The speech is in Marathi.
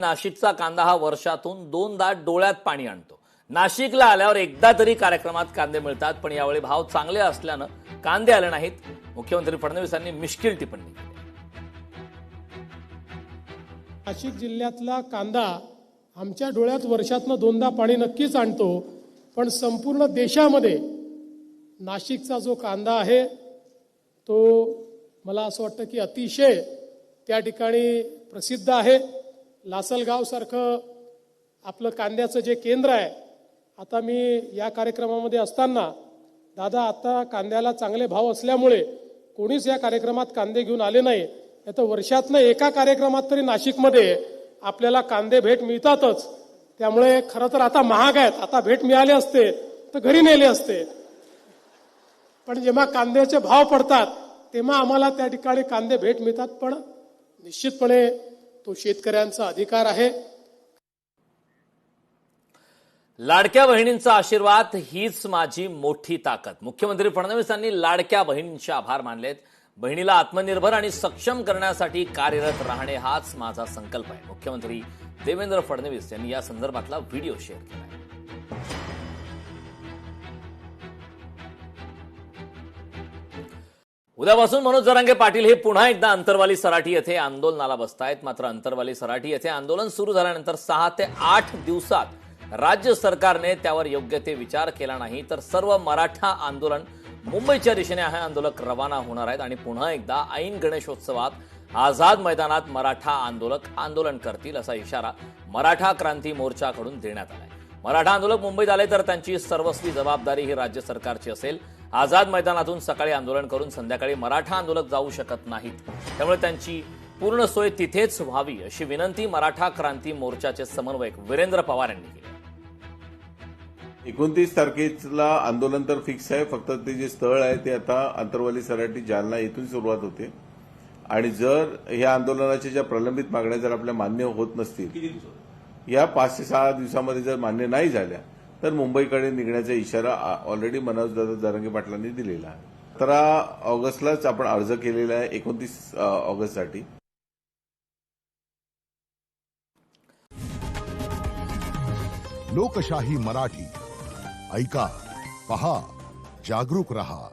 नाशिकचा कांदा हा वर्षातून दोनदा डोळ्यात पाणी आणतो। नाशिकला आल्यावर एकदा तरी कार्यक्रमात कांदे मिळतात, पण यावेळी भाव चांगले असल्यानं कांदे आले नाहीत। मुख्यमंत्री फडणवीसांनी मिश्किल टिप्पणी केली। नाशिक जिल्ह्यातला कांदा आमच्या डोळ्यात वर्षातनं दोनदा पाणी नक्कीच आणतो, पण संपूर्ण देशामध्ये नाशिकचा जो कांदा आहे तो मला असं वाटतं की अतिशय त्या ठिकाणी प्रसिद्ध आहे। लासलगाव सारखं आपलं कांद्याचं जे केंद्र आहे, आता मी या कार्यक्रमामध्ये असताना दादा आता कांद्याला चांगले भाव असल्यामुळे कोणीच या कार्यक्रमात कांदे घेऊन आले नाही, तर वर्षातनं एका कार्यक्रमात तरी नाशिकमध्ये आपल्याला कांदे भेट मिळतातच। त्यामुळे खरं तर आता महाग आहेत, आता भेट मिळाले असते तर घरी नेले असते, पण जेव्हा कांद्याचे भाव पडतात तेव्हा आम्हाला त्या ठिकाणी कांदे भेट मिळतात। पण निश्चितपणे तो शेतकऱ्यांचा अधिकार आहे। लाडक्या बहिणींचा आशीर्वाद हीच माझी मोठी ताकद। मुख्यमंत्री फडणवीसांनी लाडक्या बहिणींचे आभार मानलेत। बहिणीला आत्मनिर्भर आणि सक्षम करण्यासाठी कार्यरत राहणे हाच माझा संकल्प आहे। मुख्यमंत्री देवेंद्र फडणवीस यांनी या संदर्भातला व्हिडिओ शेअर केला। उद्यापासून मनोज जरांगे पाटील हे पुन्हा एकदा अंतरवाली सराटी येथे आंदोलनाला बसतायत। मात्र अंतरवाली सराटी येथे आंदोलन सुरू झाल्यानंतर 6 ते 8 दिवसात राज्य सरकारने त्यावर योग्य ते विचार केला नाही, तर सर्व मराठा आंदोलन मुंबईच्या दिशेने हे आंदोलक रवाना होणार आहेत आणि पुन्हा एकदा ऐन गणेशोत्सवात आझाद मैदानात मराठा आंदोलक आंदोलन करतील असा इशारा मराठा क्रांती मोर्चाकडून देण्यात आलाय। मराठा आंदोलक मुंबईत आले तर त्यांची सर्वस्वी जबाबदारी ही राज्य सरकारची असेल। आझाद मैदानातून सकाळी आंदोलन करून संध्याकाळी मराठा आंदोलक जाऊ शकत नाहीत, त्यामुळे त्यांची पूर्ण सोय तिथेच व्हावी अशी विनंती मराठा क्रांती मोर्चाचे समन्वयक वीरेंद्र पवार यांनी केली। 29 तारखेला आंदोलन तर फिक्स आहे, फक्त ते जे स्थळ आहे ते आता अंतरवाली सराटी जालना इथून सुरुवात होते आणि जर या आंदोलनाच्या ज्या प्रलंबित मागण्या जर आपल्या मान्य होत नसतील, या 5 ते 6 दिवसामध्ये जर मान्य नाही झाल्या तर मुंबईकडे निघण्याचा इशारा ऑलरेडी मनोजदादा जरांगे पाटलांनी दिलेला आहे। 17 ऑगस्टलाच आपण अर्ज केलेला आहे 29 ऑगस्टसाठी। लोकशाही मराठी ऐका, पहा, जागरूक रहा।